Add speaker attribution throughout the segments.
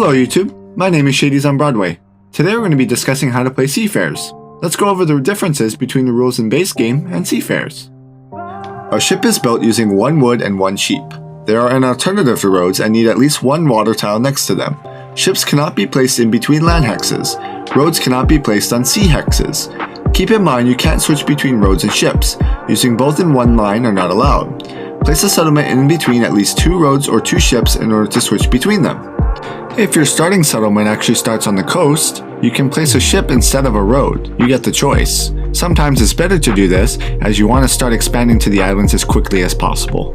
Speaker 1: Hello YouTube, my name is Shadies on Broadway. Today we're going to be discussing how to play Seafarers. Let's go over the differences between the rules in base game and Seafarers. A ship is built using one wood and one sheep. There are an alternative to roads and need at least one water tile next to them. Ships cannot be placed in between land hexes. Roads cannot be placed on sea hexes. Keep in mind you can't switch between roads and ships. Using both in one line are not allowed. Place a settlement in between at least two roads or two ships in order to switch between them. If your starting settlement actually starts on the coast, you can place a ship instead of a road. You get the choice. Sometimes it's better to do this as you want to start expanding to the islands as quickly as possible.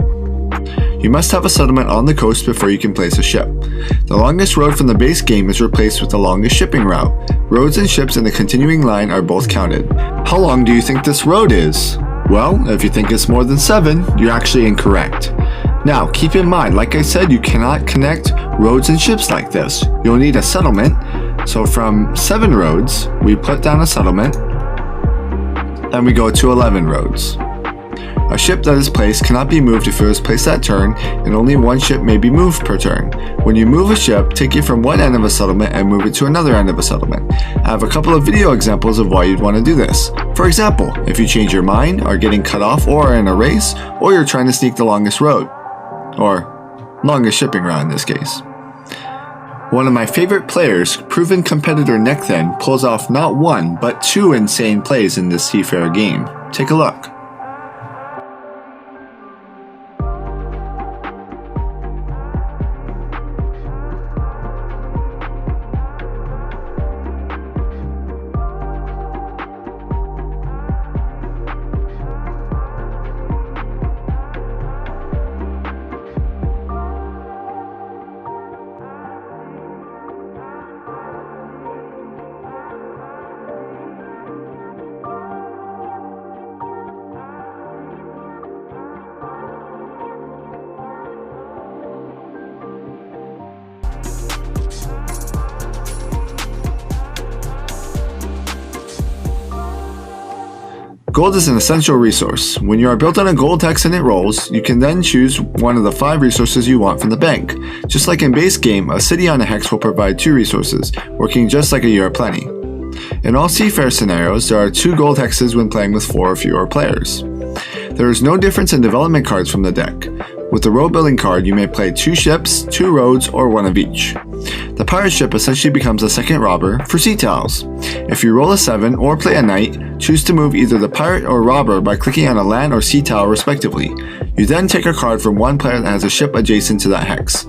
Speaker 1: You must have a settlement on the coast before you can place a ship. The longest road from the base game is replaced with the longest shipping route. Roads and ships in the continuing line are both counted. How long do you think this road is? Well, if you think it's more than 7, you're actually incorrect. Now, keep in mind, like I said, you cannot connect roads and ships like this. You'll need a settlement. So from 7 roads, we put down a settlement, and we go to 11 roads. A ship that is placed cannot be moved if it was placed that turn, and only one ship may be moved per turn. When you move a ship, take it from one end of a settlement and move it to another end of a settlement. I have a couple of video examples of why you'd want to do this. For example, if you change your mind, are getting cut off or are in a race, or you're trying to sneak the longest road. Or longest shipping route in this case. One of my favorite players, proven competitor Catan, pulls off not one, but 2 insane plays in this Seafarer game. Take a look. Gold is an essential resource. When you are built on a gold hex and it rolls, you can then choose one of the 5 resources you want from the bank. Just like in base game, a city on a hex will provide 2 resources, working just like a Year of Plenty. In all Seafarer scenarios, there are 2 gold hexes when playing with 4 or fewer players. There is no difference in development cards from the deck. With the road building card, you may play 2 ships, 2 roads, or 1 of each. The pirate ship essentially becomes a second robber for sea tiles. If you roll a 7 or play a knight, choose to move either the pirate or robber by clicking on a land or sea tile respectively. You then take a card from one player that has a ship adjacent to that hex.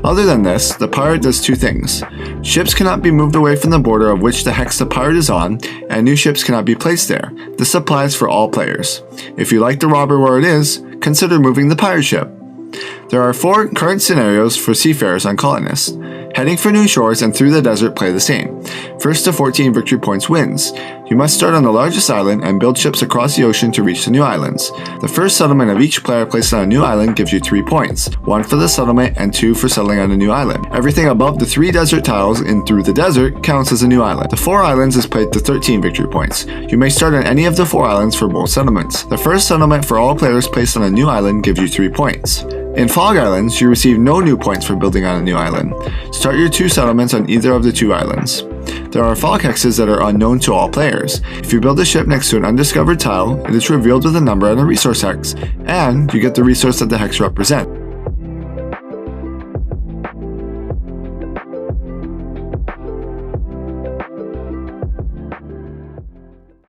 Speaker 1: Other than this, the pirate does 2 things. Ships cannot be moved away from the border of which the hex the pirate is on, and new ships cannot be placed there. This applies for all players. If you like the robber where it is, consider moving the pirate ship. There are 4 current scenarios for Seafarers on Colonists. Heading for new shores and through the desert play the same. First to 14 victory points wins. You must start on the largest island and build ships across the ocean to reach the new islands. The first settlement of each player placed on a new island gives you 3 points, 1 for the settlement and 2 for settling on a new island. Everything above the 3 desert tiles in Through the Desert counts as a new island. The 4 islands is played to 13 victory points. You may start on any of the 4 islands for both settlements. The first settlement for all players placed on a new island gives you 3 points. In Fog Islands, you receive no new points for building on a new island. Start your 2 settlements on either of the 2 islands. There are fog hexes that are unknown to all players. If you build a ship next to an undiscovered tile, it is revealed with a number on a resource hex, and you get the resource that the hex represents.